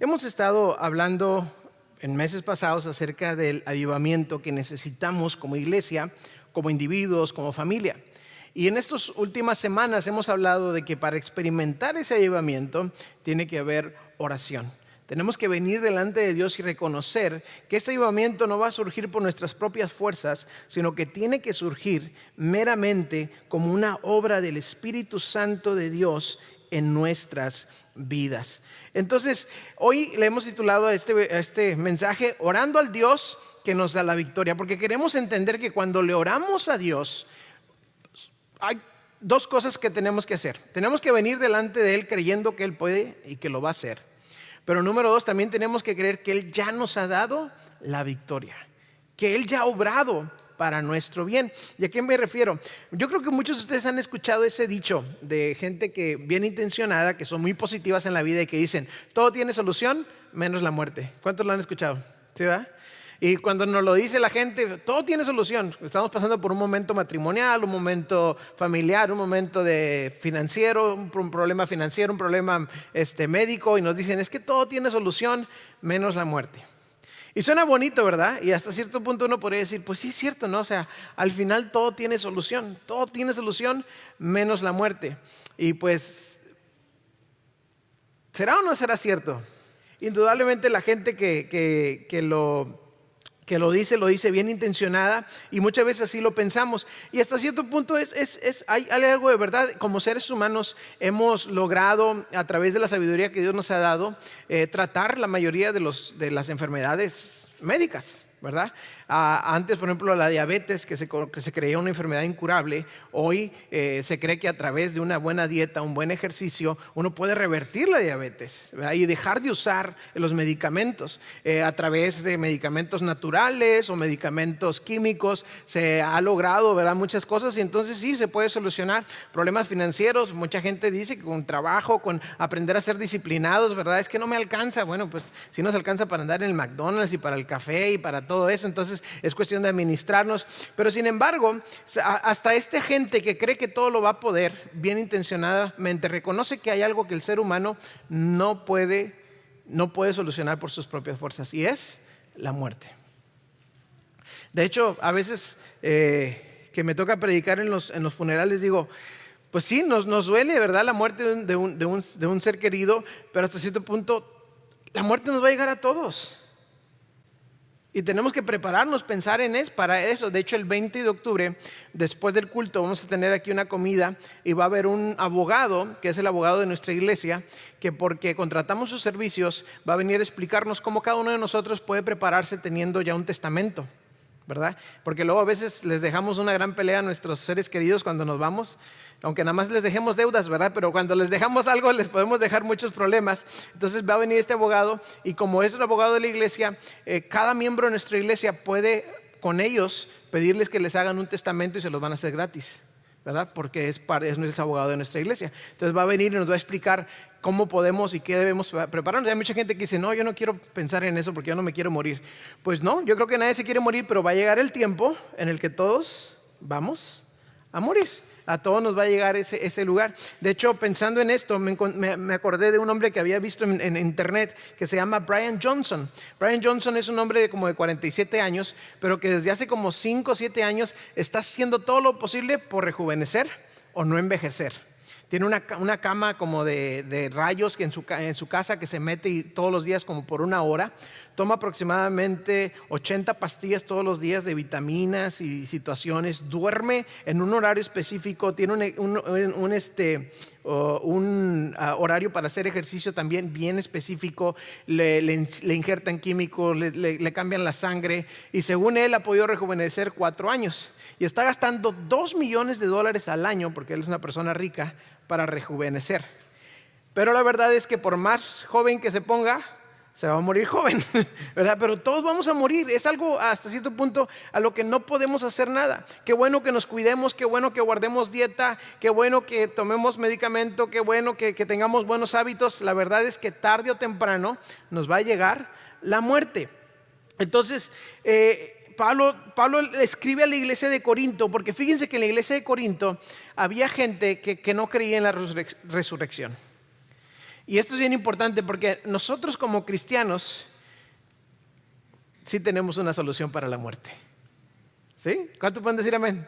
Hemos estado hablando en meses pasados acerca del avivamiento que necesitamos como iglesia, como individuos, como familia. Y en estas últimas semanas hemos hablado de que para experimentar ese avivamiento tiene que haber oración. Tenemos que venir delante de Dios y reconocer que ese avivamiento no va a surgir por nuestras propias fuerzas, sino que tiene que surgir meramente como una obra del Espíritu Santo de Dios en nuestras vidas. Entonces, hoy le hemos titulado a este mensaje Orando al Dios que nos da la victoria, porque queremos entender que cuando le oramos a Dios, hay dos cosas que tenemos que hacer. Tenemos que venir delante de Él creyendo que Él puede y que lo va a hacer. Pero número dos, también tenemos que creer que Él ya nos ha dado la victoria, que Él ya ha obrado para nuestro bien. ¿Y a quién me refiero? Yo creo que muchos de ustedes han escuchado ese dicho de gente que bien intencionada, que son muy positivas en la vida y que dicen, todo tiene solución menos la muerte. ¿Cuántos lo han escuchado? ¿Sí, verdad? Y cuando nos lo dice la gente, todo tiene solución. Estamos pasando por un momento matrimonial, un momento familiar, un momento de financiero, un problema financiero, un problema médico, y nos dicen, es que todo tiene solución menos la muerte. Y suena bonito, ¿verdad? Y hasta cierto punto uno podría decir, pues sí es cierto, ¿no? O sea, al final todo tiene solución menos la muerte. Y pues, ¿será o no será cierto? Indudablemente la gente que lo dice bien intencionada, y muchas veces así lo pensamos, y hasta cierto punto hay algo de verdad. Como seres humanos hemos logrado, a través de la sabiduría que Dios nos ha dado, tratar la mayoría de las enfermedades médicas, ¿verdad? Antes, por ejemplo, la diabetes, que se creía una enfermedad incurable, hoy se cree que a través de una buena dieta, un buen ejercicio, uno puede revertir la diabetes, ¿verdad? Y dejar de usar los medicamentos. A través de medicamentos naturales o medicamentos químicos se ha logrado, ¿verdad?, muchas cosas, y entonces sí se puede solucionar problemas financieros. Mucha gente dice que con trabajo, con aprender a ser disciplinados, ¿verdad? Es que no me alcanza. Bueno, pues si nos alcanza para andar en el McDonald's y para el café y para todo eso, entonces es cuestión de administrarnos. Pero sin embargo, hasta esta gente que cree que todo lo va a poder, bien intencionadamente reconoce que hay algo que el ser humano no puede solucionar por sus propias fuerzas, y es la muerte. De hecho, a veces que me toca predicar en los funerales, digo, pues sí, nos duele, ¿verdad?, la muerte de un ser querido, pero hasta cierto punto la muerte nos va a llegar a todos. Y tenemos que prepararnos, pensar para eso. De hecho, el 20 de octubre, después del culto, vamos a tener aquí una comida y va a haber un abogado, que es el abogado de nuestra iglesia, que porque contratamos sus servicios, va a venir a explicarnos cómo cada uno de nosotros puede prepararse teniendo ya un testamento, ¿verdad? Porque luego a veces les dejamos una gran pelea a nuestros seres queridos cuando nos vamos, aunque nada más les dejemos deudas, ¿verdad? Pero cuando les dejamos algo les podemos dejar muchos problemas. Entonces va a venir este abogado, y como es un abogado de la iglesia, cada miembro de nuestra iglesia puede con ellos pedirles que les hagan un testamento, y se los van a hacer gratis, ¿verdad? Porque es nuestro abogado de nuestra iglesia. Entonces va a venir y nos va a explicar cómo podemos y qué debemos prepararnos. Hay mucha gente que dice, no, yo no quiero pensar en eso porque yo no me quiero morir. Pues no, yo creo que nadie se quiere morir, pero va a llegar el tiempo en el que todos vamos a morir. A todos nos va a llegar ese lugar. De hecho, pensando en esto, me acordé de un hombre que había visto en internet, que se llama Brian Johnson. Brian Johnson es un hombre como de 47 años, pero que desde hace como 5 o 7 años está haciendo todo lo posible por rejuvenecer o no envejecer. Tiene una cama como de rayos que en su casa, que se mete todos los días como por 1 hora. Toma aproximadamente 80 pastillas todos los días de vitaminas y situaciones. Duerme en un horario específico. Tiene un horario para hacer ejercicio también bien específico. Le injertan químicos, le cambian la sangre, y según él ha podido rejuvenecer 4 años. Y está gastando $2 millones al año, porque él es una persona rica, para rejuvenecer. Pero la verdad es que por más joven que se ponga, se va a morir joven, ¿verdad? Pero todos vamos a morir. Es algo hasta cierto punto a lo que no podemos hacer nada. Qué bueno que nos cuidemos, qué bueno que guardemos dieta, qué bueno que tomemos medicamento, qué bueno que tengamos buenos hábitos. La verdad es que tarde o temprano nos va a llegar la muerte. Entonces, Pablo escribe a la iglesia de Corinto, porque fíjense que en la iglesia de Corinto había gente que no creía en la resurrección. Y esto es bien importante porque nosotros como cristianos sí tenemos una solución para la muerte. ¿Sí? ¿Cuántos pueden decir amén?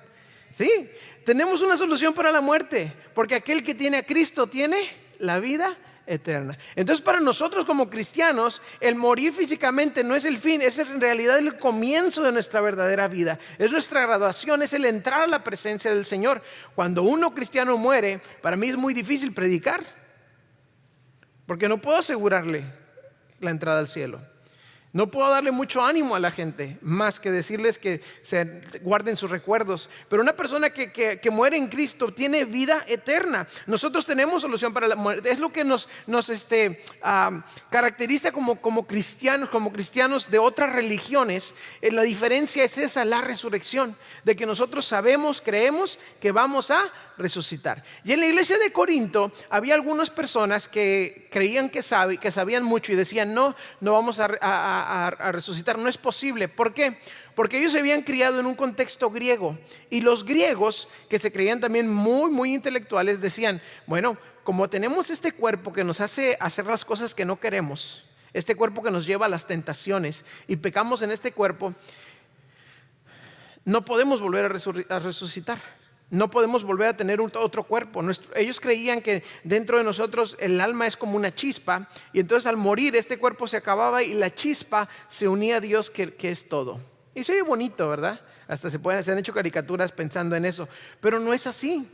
Sí, tenemos una solución para la muerte, porque aquel que tiene a Cristo tiene la vida eterna. Entonces, para nosotros como cristianos, el morir físicamente no es el fin, es en realidad el comienzo de nuestra verdadera vida. Es nuestra graduación, es el entrar a la presencia del Señor. Cuando uno cristiano muere, para mí es muy difícil predicar, porque no puedo asegurarle la entrada al cielo. No puedo darle mucho ánimo a la gente, más que decirles que se guarden sus recuerdos. Pero una persona que muere en Cristo tiene vida eterna. Nosotros tenemos solución para la muerte. Es lo que nos caracteriza como cristianos de otras religiones. La diferencia es esa, la resurrección. De que nosotros sabemos, creemos que vamos a resucitar. Y en la iglesia de Corinto había algunas personas que creían que sabían mucho y decían no vamos a resucitar, no es posible. ¿Por qué? Porque ellos se habían criado en un contexto griego y los griegos, que se creían también muy intelectuales, decían, bueno, como tenemos este cuerpo que nos hace hacer las cosas que no queremos, este cuerpo que nos lleva a las tentaciones y pecamos en este cuerpo, no podemos volver a resucitar. No podemos volver a tener otro cuerpo. Ellos creían que dentro de nosotros el alma es como una chispa, y entonces al morir este cuerpo se acababa y la chispa se unía a Dios, que es todo. Y se oye bonito, ¿verdad? Hasta se han hecho caricaturas pensando en eso, pero no es así.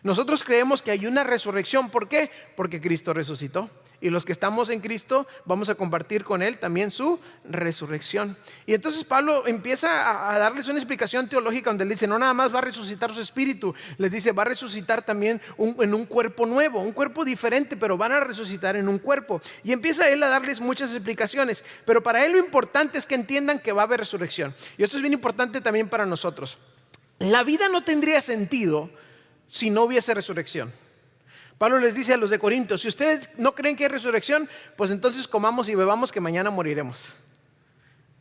Nosotros creemos que hay una resurrección. ¿Por qué? Porque Cristo resucitó. Y los que estamos en Cristo vamos a compartir con Él también su resurrección. Y entonces Pablo empieza a darles una explicación teológica donde él dice, no nada más va a resucitar su espíritu, les dice, va a resucitar también en un cuerpo nuevo, un cuerpo diferente, pero van a resucitar en un cuerpo. Y empieza él a darles muchas explicaciones, pero para él lo importante es que entiendan que va a haber resurrección. Y esto es bien importante también para nosotros. La vida no tendría sentido si no hubiese resurrección. Pablo les dice a los de Corinto, si ustedes no creen que hay resurrección, pues entonces comamos y bebamos que mañana moriremos,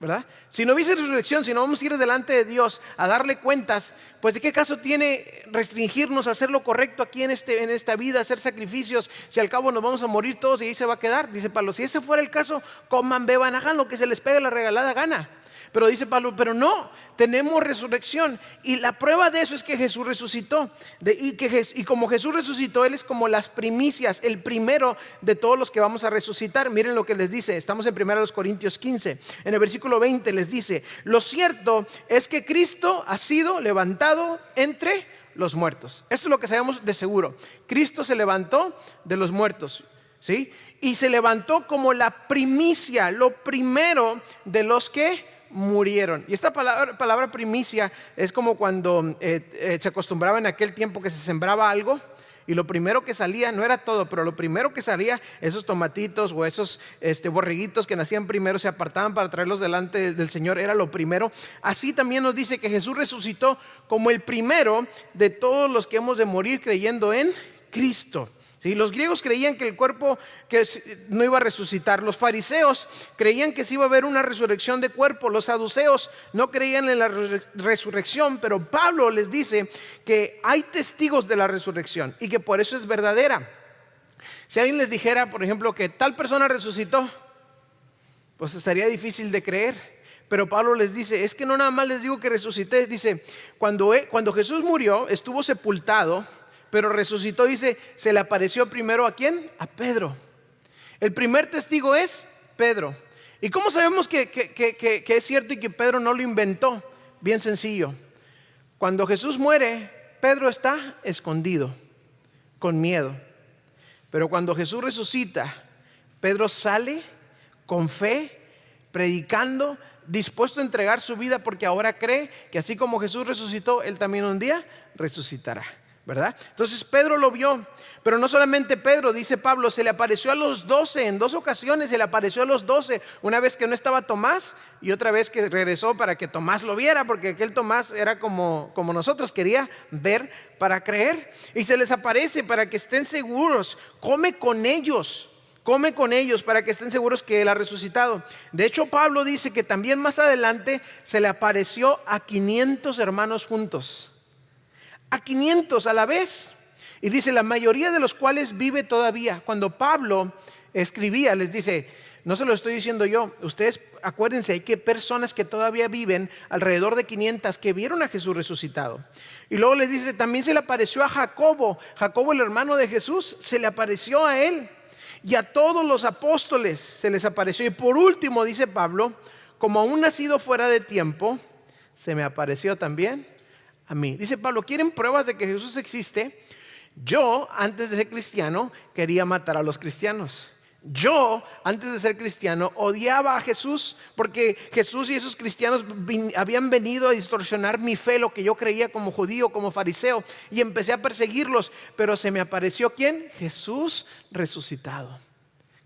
¿verdad? Si no hubiese resurrección, si no vamos a ir delante de Dios a darle cuentas, pues de qué caso tiene restringirnos a hacer lo correcto aquí en esta vida, hacer sacrificios, si al cabo nos vamos a morir todos y ahí se va a quedar. Dice Pablo, si ese fuera el caso, coman, beban, hagan lo que se les pegue la regalada gana. Pero dice Pablo, pero no, tenemos resurrección. Y la prueba de eso es que Jesús resucitó. Y como Jesús resucitó, Él es como las primicias, el primero de todos los que vamos a resucitar. Miren lo que les dice, estamos en 1 Corintios 15. En el versículo 20 les dice, lo cierto es que Cristo ha sido levantado entre los muertos. Esto es lo que sabemos de seguro. Cristo se levantó de los muertos, ¿sí? Y se levantó como la primicia, lo primero de los que murieron. Y esta palabra primicia es como cuando se acostumbraba en aquel tiempo que se sembraba algo y lo primero que salía, no era todo, pero lo primero que salía, esos tomatitos o esos borreguitos que nacían primero, se apartaban para traerlos delante del Señor, era lo primero. Así también nos dice que Jesús resucitó como el primero de todos los que hemos de morir creyendo en Cristo. ¿Sí? Los griegos creían que el cuerpo no iba a resucitar. Los fariseos creían que sí iba a haber una resurrección de cuerpo. Los saduceos no creían en la resurrección, pero Pablo les dice que hay testigos de la resurrección y que por eso es verdadera. Si alguien les dijera, por ejemplo, que tal persona resucitó, pues estaría difícil de creer. Pero Pablo les dice, es que no nada más les digo que resucité. Dice, cuando Jesús murió, estuvo sepultado, pero resucitó, dice, se le apareció primero ¿a quién? A Pedro. El primer testigo es Pedro. ¿Y cómo sabemos que es cierto y que Pedro no lo inventó? Bien sencillo. Cuando Jesús muere, Pedro está escondido, con miedo. Pero cuando Jesús resucita, Pedro sale con fe, predicando, dispuesto a entregar su vida, porque ahora cree que así como Jesús resucitó, él también un día resucitará, ¿verdad? Entonces Pedro lo vio, pero no solamente Pedro, dice Pablo, se le apareció a los 12, en 2 ocasiones se le apareció a los 12, una vez que no estaba Tomás y otra vez que regresó para que Tomás lo viera, porque aquel Tomás era como nosotros, quería ver para creer, y se les aparece para que estén seguros, come con ellos para que estén seguros que Él ha resucitado. De hecho, Pablo dice que también más adelante se le apareció a 500 hermanos juntos. A 500 a la vez. Y dice, la mayoría de los cuales vive todavía. Cuando Pablo escribía, les dice, no se lo estoy diciendo yo, ustedes acuérdense, hay que personas que todavía viven, alrededor de 500, que vieron a Jesús resucitado. Y luego les dice, también se le apareció a Jacobo, Jacobo el hermano de Jesús, se le apareció a él. Y a todos los apóstoles se les apareció. Y por último, dice Pablo, como aún nacido fuera de tiempo, se me apareció también a mí. Dice Pablo, ¿quieren pruebas de que Jesús existe? Yo, antes de ser cristiano, quería matar a los cristianos. Yo, antes de ser cristiano, odiaba a Jesús porque Jesús y esos cristianos habían venido a distorsionar mi fe, lo que yo creía como judío, como fariseo, y empecé a perseguirlos. Pero se me apareció ¿quién? Jesús resucitado.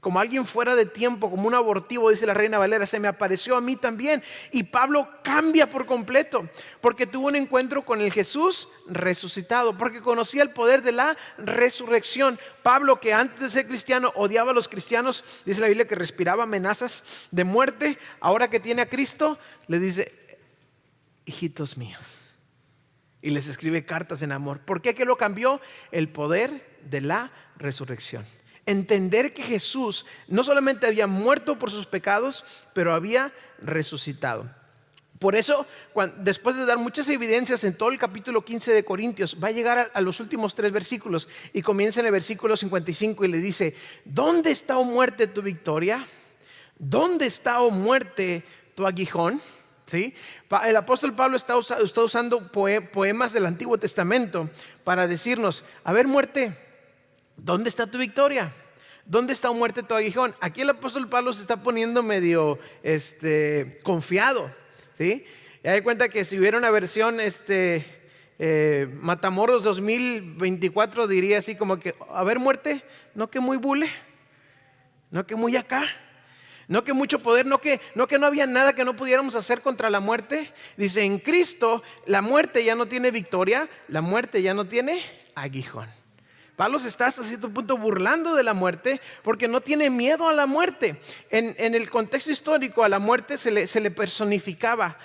Como alguien fuera de tiempo, como un abortivo, dice la Reina Valera, se me apareció a mí también. Y Pablo cambia por completo, porque tuvo un encuentro con el Jesús resucitado, porque conocía el poder de la resurrección. Pablo, que antes de ser cristiano odiaba a los cristianos, dice la Biblia que respiraba amenazas de muerte, ahora que tiene a Cristo, le dice, hijitos míos. Y les escribe cartas en amor. ¿Por qué? ¿Qué lo cambió? El poder de la resurrección. Entender que Jesús no solamente había muerto por sus pecados, pero había resucitado. Por eso, después de dar muchas evidencias en todo el capítulo 15 de Corintios, va a llegar a los últimos 3 versículos y comienza en el versículo 55 y le dice, ¿dónde está, oh muerte, tu victoria? ¿Dónde está, oh muerte, tu aguijón? ¿Sí? El apóstol Pablo está usando poemas del Antiguo Testamento para decirnos, a ver, muerte, ¿dónde está tu victoria? ¿Dónde está, muerte, tu aguijón? Aquí el apóstol Pablo se está poniendo medio confiado, ¿sí? Ya de cuenta que si hubiera una versión Matamoros 2024 diría así como que, a ver, muerte, no que muy bule, no que muy acá, no que mucho poder, no que no había nada que no pudiéramos hacer contra la muerte. Dice, en Cristo la muerte ya no tiene victoria, la muerte ya no tiene aguijón. Pablo se está hasta cierto punto burlando de la muerte porque no tiene miedo a la muerte. En el contexto histórico a la muerte se le personificaba.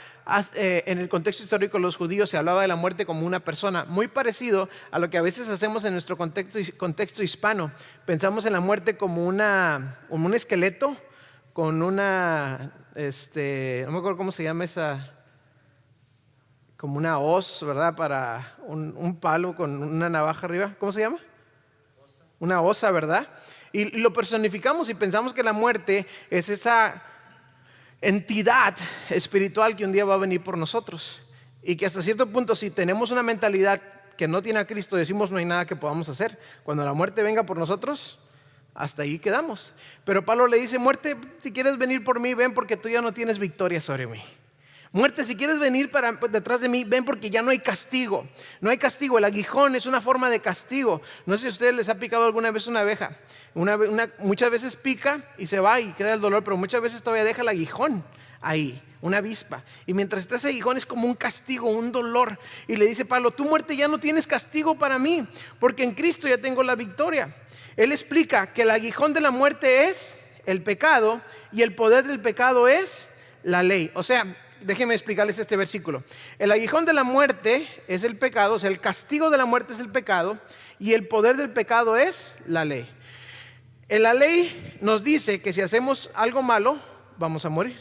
En el contexto histórico los judíos se hablaba de la muerte como una persona, muy parecido a lo que a veces hacemos en nuestro contexto hispano. Pensamos en la muerte como un esqueleto con una, no me acuerdo cómo se llama esa, como una hoz, ¿verdad? Para un palo con una navaja arriba. ¿Cómo se llama? Una osa, ¿verdad? Y lo personificamos y pensamos que la muerte es esa entidad espiritual que un día va a venir por nosotros. Y que hasta cierto punto, si tenemos una mentalidad que no tiene a Cristo, decimos no hay nada que podamos hacer. Cuando la muerte venga por nosotros, hasta ahí quedamos. Pero Pablo le dice, muerte, si quieres venir por mí, ven porque tú ya no tienes victoria sobre mí. Muerte, si quieres venir detrás de mí, ven porque ya no hay castigo. No hay castigo, el aguijón es una forma de castigo. No sé si a ustedes les ha picado alguna vez una abeja. Muchas veces pica y se va y queda el dolor, pero muchas veces todavía deja el aguijón ahí, una avispa. Y mientras está ese aguijón es como un castigo, un dolor. Y le dice Pablo, tú, muerte, ya no tienes castigo para mí, porque en Cristo ya tengo la victoria. Él explica que el aguijón de la muerte es el pecado y el poder del pecado es la ley. O sea, déjenme explicarles este versículo. El aguijón de la muerte es el pecado, o sea, el castigo de la muerte es el pecado y el poder del pecado es la ley. En la ley nos dice que si hacemos algo malo, vamos a morir.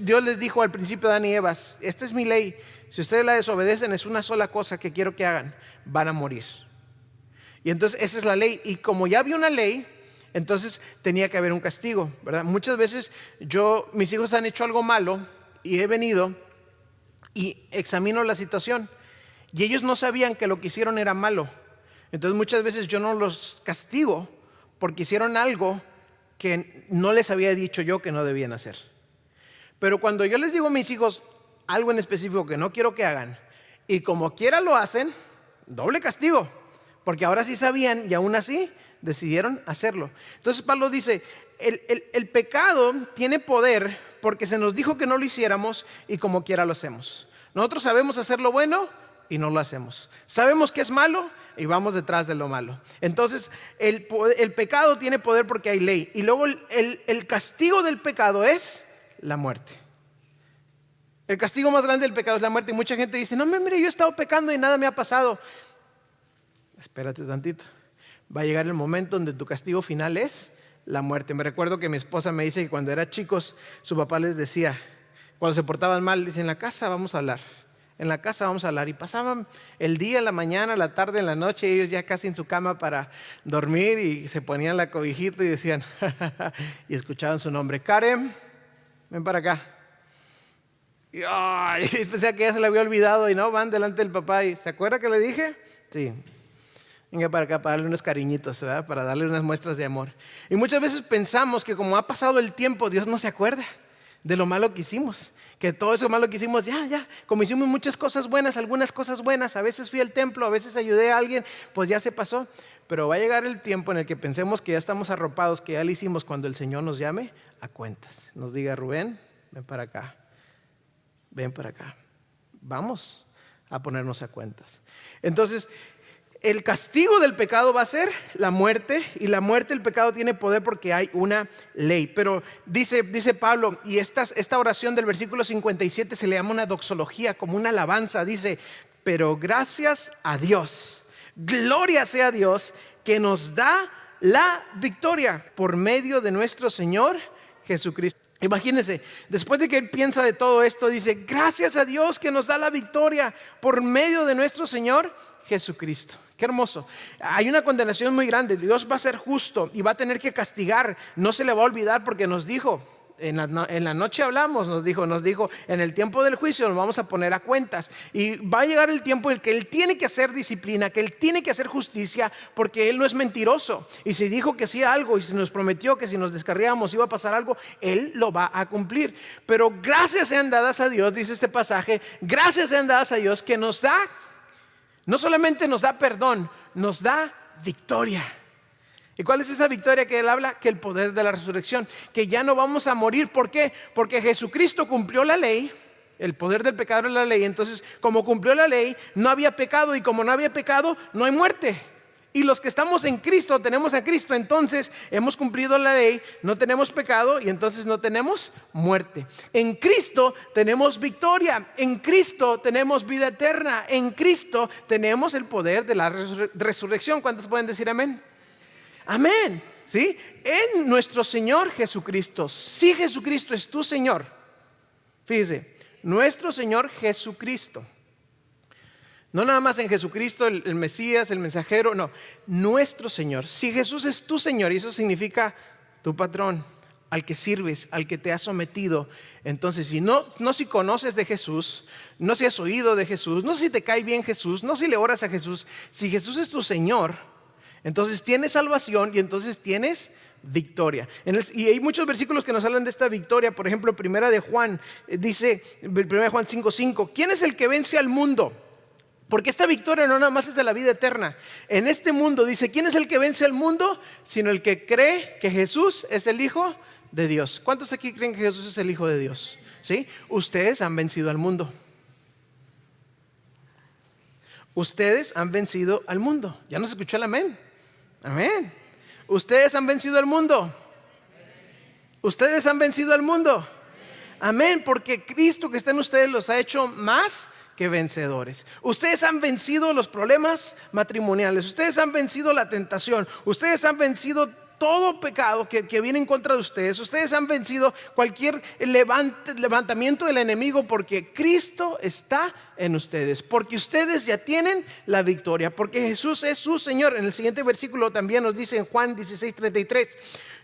Dios les dijo al principio de Adán y Eva, esta es mi ley, si ustedes la desobedecen es una sola cosa que quiero que hagan, van a morir. Y entonces esa es la ley, y como ya había una ley, entonces tenía que haber un castigo, ¿verdad? Muchas veces mis hijos han hecho algo malo y he venido y examino la situación y ellos no sabían que lo que hicieron era malo. Entonces muchas veces yo no los castigo porque hicieron algo que no les había dicho yo que no debían hacer. Pero cuando yo les digo a mis hijos algo en específico que no quiero que hagan y como quiera lo hacen, doble castigo, porque ahora sí sabían y aún así decidieron hacerlo. Entonces Pablo dice, el pecado tiene poder porque se nos dijo que no lo hiciéramos y como quiera lo hacemos. Nosotros sabemos hacer lo bueno y no lo hacemos. Sabemos que es malo y vamos detrás de lo malo. Entonces el pecado tiene poder porque hay ley. Y luego el castigo del pecado es la muerte. El castigo más grande del pecado es la muerte. Y mucha gente dice, no, mire, yo he estado pecando y nada me ha pasado. espérate tantito. Va a llegar el momento donde tu castigo final es la muerte. Me recuerdo que mi esposa me dice que cuando eran chicos, su papá les decía, cuando se portaban mal, dice, en la casa vamos a hablar. En la casa vamos a hablar. Y pasaban el día, la mañana, la tarde, en la noche, ellos ya casi en su cama para dormir, y se ponían la cobijita y decían, y escuchaban su nombre, Karen, ven para acá. Y pensé que ya se le había olvidado, y no, van delante del papá y, ¿se acuerda que le dije? Sí. Venga para acá para darle unos cariñitos, ¿verdad? Para darle unas muestras de amor. Y muchas veces pensamos que como ha pasado el tiempo, Dios no se acuerda de lo malo que hicimos. Que todo eso malo que hicimos, como hicimos muchas cosas buenas, algunas cosas buenas, a veces fui al templo, a veces ayudé a alguien, pues ya se pasó. Pero va a llegar el tiempo en el que pensemos que ya estamos arropados, que ya lo hicimos, cuando el Señor nos llame a cuentas. Nos diga, Rubén, ven para acá, ven para acá. Vamos a ponernos a cuentas. Entonces, el castigo del pecado va a ser la muerte, y la muerte, el pecado tiene poder porque hay una ley. Pero dice Pablo, y esta oración del versículo 57 se le llama una doxología, como una alabanza. Dice, pero gracias a Dios, gloria sea a Dios, que nos da la victoria por medio de nuestro Señor Jesucristo. Imagínense, después de que él piensa de todo esto, dice, gracias a Dios que nos da la victoria por medio de nuestro Señor Jesucristo. Qué hermoso. Hay una condenación muy grande. Dios va a ser justo y va a tener que castigar. No se le va a olvidar, porque nos dijo, en la noche hablamos, nos dijo, en el tiempo del juicio nos vamos a poner a cuentas. Y va a llegar el tiempo en el que Él tiene que hacer disciplina, que Él tiene que hacer justicia, porque Él no es mentiroso. Y si dijo que sí algo, y si nos prometió que si nos descarriamos iba a pasar algo, Él lo va a cumplir. Pero gracias sean dadas a Dios, dice este pasaje, gracias sean dadas a Dios que nos da, no solamente nos da perdón, nos da victoria. ¿Y cuál es esa victoria que él habla? Que el poder de la resurrección, que ya no vamos a morir. ¿Por qué? Porque Jesucristo cumplió la ley. El poder del pecado es la ley. Entonces, como cumplió la ley, no había pecado, y como no había pecado, no hay muerte. Y los que estamos en Cristo, tenemos a Cristo, entonces hemos cumplido la ley, no tenemos pecado, y entonces no tenemos muerte. En Cristo tenemos victoria, en Cristo tenemos vida eterna, en Cristo tenemos el poder de la resurrección. ¿Cuántos pueden decir amén? Amén, ¿sí? En nuestro Señor Jesucristo. Si Jesucristo es tu Señor, fíjese, nuestro Señor Jesucristo. No nada más en Jesucristo, el Mesías, el mensajero, no, nuestro Señor. Si Jesús es tu Señor, y eso significa tu patrón, al que sirves, al que te has sometido, entonces si conoces de Jesús, no si has oído de Jesús, no si te cae bien Jesús, no si le oras a Jesús, si Jesús es tu Señor, entonces tienes salvación, y entonces tienes victoria. Y hay muchos versículos que nos hablan de esta victoria. Por ejemplo, primera de Juan, dice, primera de Juan 5:5, ¿quién es el que vence al mundo? Porque esta victoria no nada más es de la vida eterna. En este mundo, dice, ¿quién es el que vence al mundo? Sino el que cree que Jesús es el Hijo de Dios. ¿Cuántos aquí creen que Jesús es el Hijo de Dios? ¿Sí? Ustedes han vencido al mundo. Ustedes han vencido al mundo. ¿Ya nos escuchó el amén? Amén. Ustedes han vencido al mundo. Ustedes han vencido al mundo. Amén, porque Cristo que está en ustedes los ha hecho más que vencedores. Ustedes han vencido los problemas matrimoniales. Ustedes han vencido la tentación. Ustedes han vencido todo pecado que viene en contra de ustedes. Ustedes han vencido cualquier levantamiento del enemigo, porque Cristo está en ustedes, porque ustedes ya tienen la victoria, porque Jesús es su Señor. En el siguiente versículo también nos dice en Juan 16:33,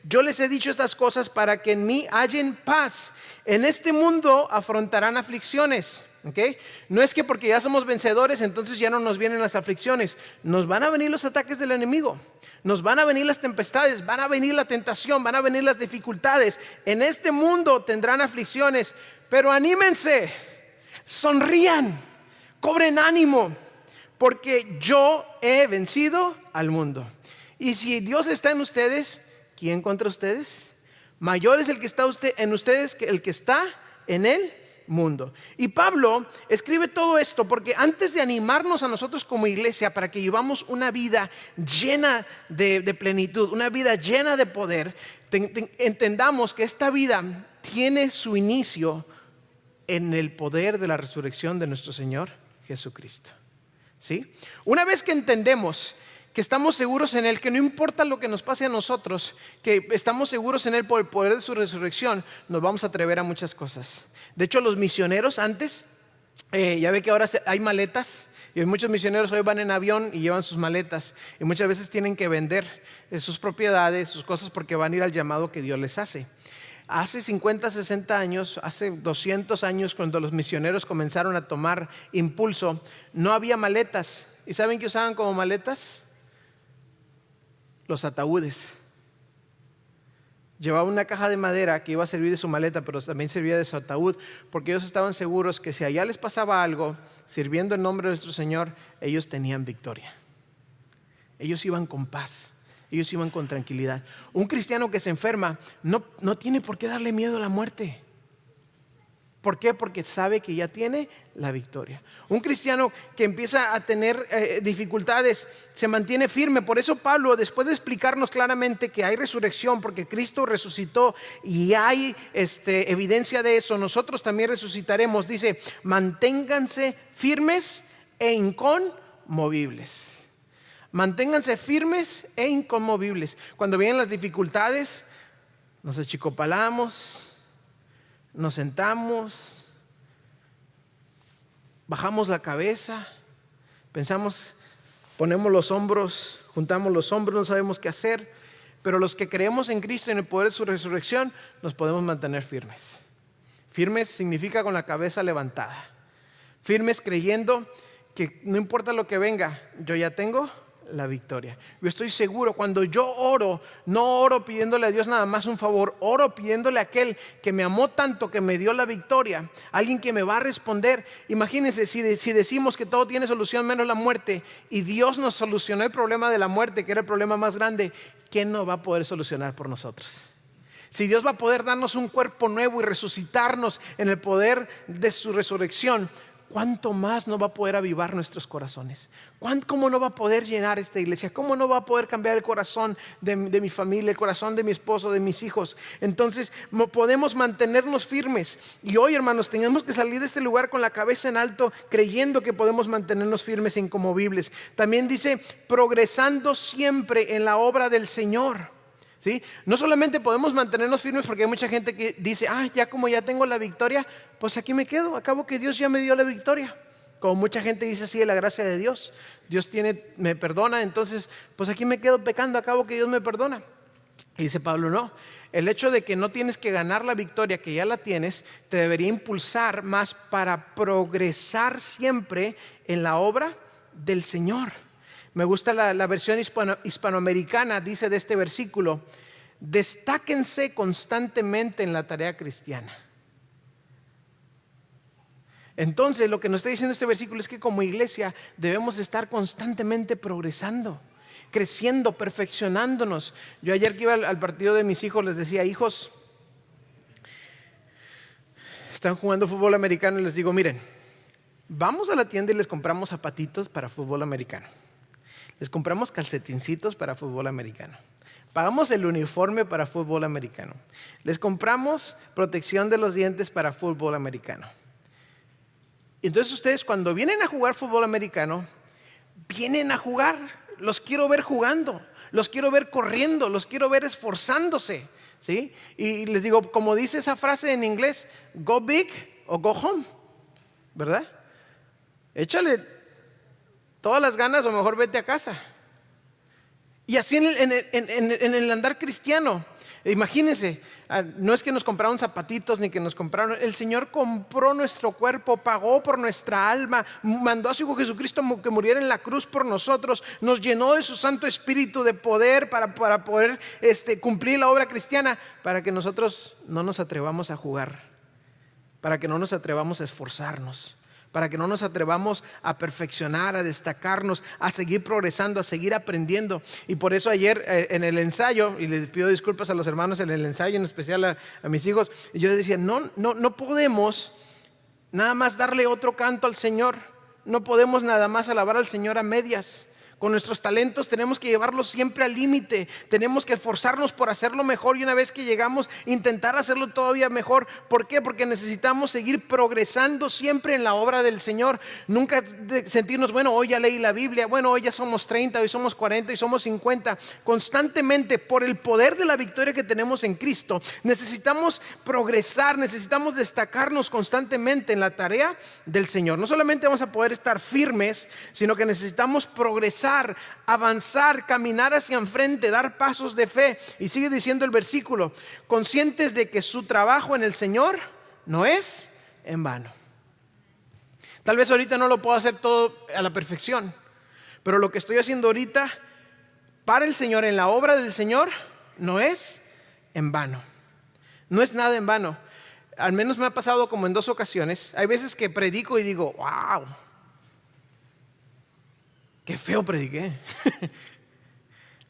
yo les he dicho estas cosas para que en mí hallen paz. En este mundo afrontarán aflicciones. ¿Okay? No es que porque ya somos vencedores entonces ya no nos vienen las aflicciones. Nos van a venir los ataques del enemigo, nos van a venir las tempestades, van a venir la tentación, van a venir las dificultades. En este mundo tendrán aflicciones, pero anímense, sonrían, cobren ánimo, porque yo he vencido al mundo. Y si Dios está en ustedes, ¿quién contra ustedes? Mayor es el que está en ustedes que el que está en él mundo. Y Pablo escribe todo esto porque antes de animarnos a nosotros como iglesia para que vivamos una vida llena de plenitud, una vida llena de poder, entendamos que esta vida tiene su inicio en el poder de la resurrección de nuestro Señor Jesucristo. ¿Sí? Una vez que entendemos que estamos seguros en Él, que no importa lo que nos pase a nosotros, que estamos seguros en Él por el poder de su resurrección, nos vamos a atrever a muchas cosas. De hecho, los misioneros antes, ya ve que ahora hay maletas, y muchos misioneros hoy van en avión y llevan sus maletas, y muchas veces tienen que vender sus propiedades, sus cosas, porque van a ir al llamado que Dios les hace. Hace 50, 60 años, hace 200 años, cuando los misioneros comenzaron a tomar impulso, no había maletas. ¿Y saben qué usaban como maletas? Los ataúdes. Llevaba una caja de madera que iba a servir de su maleta, pero también servía de su ataúd, porque ellos estaban seguros que si allá les pasaba algo, sirviendo en nombre de nuestro Señor, ellos tenían victoria. Ellos iban con paz, ellos iban con tranquilidad. Un cristiano que se enferma no tiene por qué darle miedo a la muerte. ¿Por qué? Porque sabe que ya tiene la victoria. Un cristiano que empieza a tener dificultades se mantiene firme. Por eso Pablo, después de explicarnos claramente que hay resurrección, porque Cristo resucitó y hay evidencia de eso, nosotros también resucitaremos. Dice, manténganse firmes e inconmovibles. Manténganse firmes e inconmovibles. Cuando vienen las dificultades, nos achicopalamos, nos sentamos, bajamos la cabeza, pensamos, ponemos los hombros, juntamos los hombros, no sabemos qué hacer. Pero los que creemos en Cristo y en el poder de su resurrección, nos podemos mantener firmes. Firmes significa con la cabeza levantada. Firmes creyendo que no importa lo que venga, yo ya tengo la victoria. Yo estoy seguro, cuando yo oro, no oro pidiéndole a Dios nada más un favor, oro pidiéndole a aquel que me amó tanto, que me dio la victoria, alguien que me va a responder. Imagínense si decimos que todo tiene solución menos la muerte, y Dios nos solucionó el problema de la muerte, que era el problema más grande, ¿quién no va a poder solucionar por nosotros? Si Dios va a poder darnos un cuerpo nuevo y resucitarnos en el poder de su resurrección, ¿cuánto más no va a poder avivar nuestros corazones? ¿Cómo no va a poder llenar esta iglesia? ¿Cómo no va a poder cambiar el corazón de mi familia, el corazón de mi esposo, de mis hijos? Entonces podemos mantenernos firmes. Y hoy, hermanos, tenemos que salir de este lugar con la cabeza en alto, creyendo que podemos mantenernos firmes e inconmovibles. También dice, progresando siempre en la obra del Señor. ¿Sí? No solamente podemos mantenernos firmes, porque hay mucha gente que dice, ya como ya tengo la victoria, pues aquí me quedo, acabo que Dios ya me dio la victoria. Como mucha gente dice así de la gracia de Dios, Dios me perdona, entonces pues aquí me quedo pecando, acabo que Dios me perdona. Y dice Pablo, no, el hecho de que no tienes que ganar la victoria, que ya la tienes, te debería impulsar más para progresar siempre en la obra del Señor. Me gusta la versión hispanoamericana, dice de este versículo, destáquense constantemente en la tarea cristiana. Entonces lo que nos está diciendo este versículo es que como iglesia debemos estar constantemente progresando, creciendo, perfeccionándonos. Yo ayer que iba al partido de mis hijos les decía, hijos, están jugando fútbol americano, y les digo, miren, vamos a la tienda y les compramos zapatitos para fútbol americano. Les compramos calcetincitos para fútbol americano. Pagamos el uniforme para fútbol americano. Les compramos protección de los dientes para fútbol americano. Entonces ustedes cuando vienen a jugar fútbol americano, vienen a jugar. Los quiero ver jugando, los quiero ver corriendo, los quiero ver esforzándose, ¿sí? Y les digo, como dice esa frase en inglés, go big o go home, ¿verdad? Échale todas las ganas o mejor vete a casa. Y así en el andar cristiano, imagínense, no es que nos compraron zapatitos ni que nos compraron, el Señor compró nuestro cuerpo, pagó por nuestra alma, mandó a su Hijo Jesucristo que muriera en la cruz por nosotros, nos llenó de su Santo Espíritu de poder para poder cumplir la obra cristiana, para que nosotros no nos atrevamos a jugar, para que no nos atrevamos a esforzarnos, para que no nos atrevamos a perfeccionar, a destacarnos, a seguir progresando, a seguir aprendiendo. Y por eso ayer en el ensayo, y les pido disculpas a los hermanos en el ensayo, en especial a mis hijos, y yo les decía, no podemos nada más darle otro canto al Señor, no podemos nada más alabar al Señor a medias. con nuestros talentos tenemos que llevarlos siempre al límite. Tenemos que esforzarnos por hacerlo mejor, y una vez que llegamos, intentar hacerlo todavía mejor. ¿Por qué? Porque necesitamos seguir progresando siempre en la obra del Señor. Nunca sentirnos, bueno, hoy ya leí la Biblia, bueno, hoy ya somos 30, hoy somos 40 y somos 50. Constantemente, por el poder de la victoria que tenemos en Cristo, necesitamos progresar, necesitamos destacarnos constantemente en la tarea del Señor. No solamente vamos a poder estar firmes, sino que necesitamos progresar, avanzar, caminar hacia enfrente, dar pasos de fe. Y sigue diciendo el versículo: conscientes de que su trabajo en el Señor no es en vano. Tal vez ahorita no lo puedo hacer todo a la perfección, pero lo que estoy haciendo ahorita para el Señor, en la obra del Señor, no es en vano. No es nada en vano. Al menos me ha pasado como en 2 ocasiones. Hay veces que predico y digo, wow, qué feo prediqué.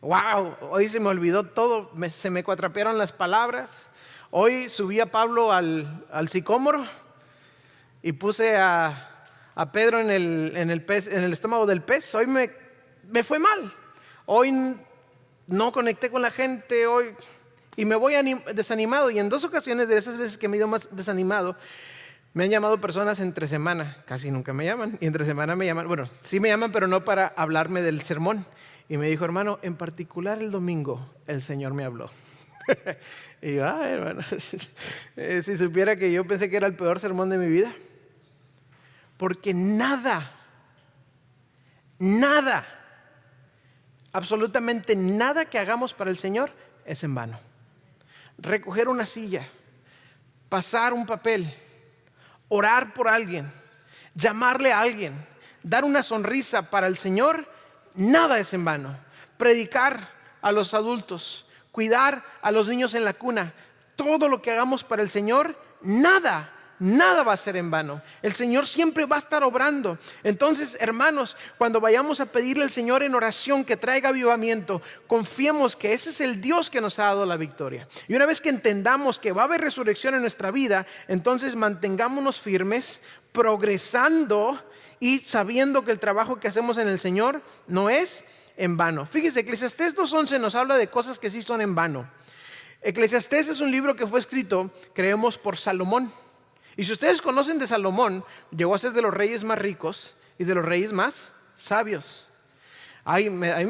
Wow, hoy se me olvidó todo, se me cuatrapearon las palabras. Hoy subí a Pablo al sicómoro y puse a Pedro en el estómago del pez. Hoy me fue mal. Hoy no conecté con la gente. Hoy, y me voy desanimado. Y en 2 ocasiones de esas veces que me he ido más desanimado, me han llamado personas entre semana. Casi nunca me llaman. Y entre semana me llaman. Bueno, sí me llaman, pero no para hablarme del sermón. Y me dijo, hermano, en particular el domingo el Señor me habló. Y yo, hermano, si supiera que yo pensé que era el peor sermón de mi vida. Porque nada, absolutamente nada que hagamos para el Señor es en vano. Recoger una silla, pasar un papel, orar por alguien, llamarle a alguien, dar una sonrisa para el Señor, nada es en vano. Predicar a los adultos, cuidar a los niños en la cuna, todo lo que hagamos para el Señor, nada va a ser en vano. El Señor siempre va a estar obrando. Entonces, hermanos, cuando vayamos a pedirle al Señor en oración que traiga avivamiento, confiemos que ese es el Dios que nos ha dado la victoria. Y una vez que entendamos que va a haber resurrección en nuestra vida, entonces mantengámonos firmes, progresando y sabiendo que el trabajo que hacemos en el Señor no es en vano. Fíjese, Eclesiastés 2:11 nos habla de cosas que sí son en vano. Eclesiastés es un libro que fue escrito, creemos, por Salomón. Y si ustedes conocen de Salomón, llegó a ser de los reyes más ricos y de los reyes más sabios. A mí me da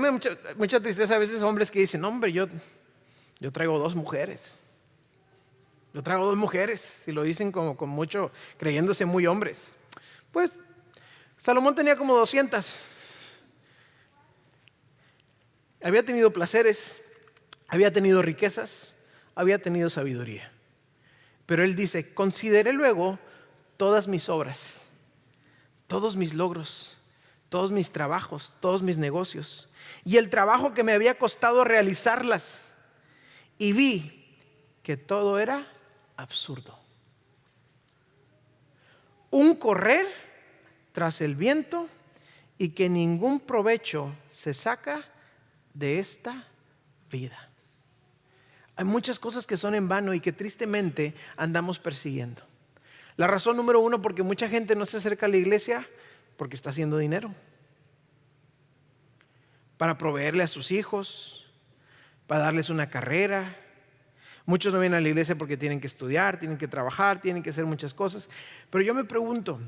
mucha tristeza a veces hombres que dicen, hombre, yo traigo 2 mujeres. Yo traigo 2 mujeres. Y lo dicen como con mucho, creyéndose muy hombres. Pues Salomón tenía como 200. Había tenido placeres, había tenido riquezas, había tenido sabiduría. Pero él dice, consideré luego todas mis obras, todos mis logros, todos mis trabajos, todos mis negocios y el trabajo que me había costado realizarlas, y vi que todo era absurdo. Un correr tras el viento y que ningún provecho se saca de esta vida. Hay muchas cosas que son en vano y que tristemente andamos persiguiendo. La razón número 1, porque mucha gente no se acerca a la iglesia porque está haciendo dinero para proveerle a sus hijos, para darles una carrera. Muchos no vienen a la iglesia porque tienen que estudiar, tienen que trabajar, tienen que hacer muchas cosas. Pero yo me pregunto,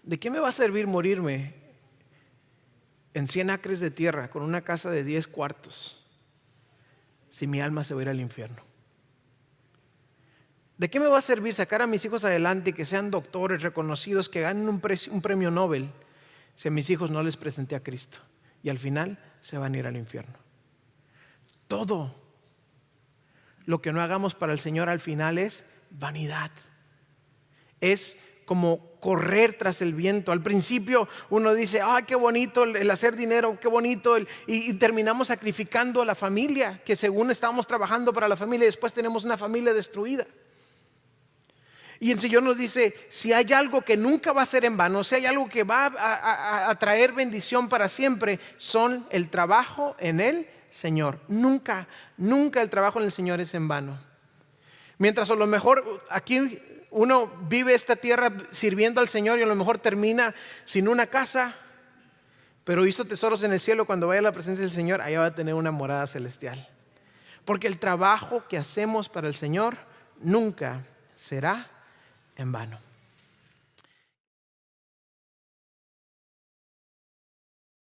¿de qué me va a servir morirme en 100 acres de tierra con una casa de 10 cuartos si mi alma se va a ir al infierno? ¿De qué me va a servir sacar a mis hijos adelante y que sean doctores reconocidos, que ganen un premio Nobel, si a mis hijos no les presenté a Cristo y al final se van a ir al infierno? Todo lo que no hagamos para el Señor al final es vanidad. Es como correr tras el viento. Al principio uno dice, ¡ay, qué bonito el hacer dinero, qué bonito! Y terminamos sacrificando a la familia, que según estábamos trabajando para la familia, y después tenemos una familia destruida. Y el Señor nos dice, si hay algo que nunca va a ser en vano, si hay algo que va a traer bendición para siempre, son el trabajo en el Señor. Nunca el trabajo en el Señor es en vano. Mientras a lo mejor aquí uno vive esta tierra sirviendo al Señor y a lo mejor termina sin una casa, pero hizo tesoros en el cielo. Cuando vaya a la presencia del Señor, allá va a tener una morada celestial. Porque el trabajo que hacemos para el Señor nunca será en vano.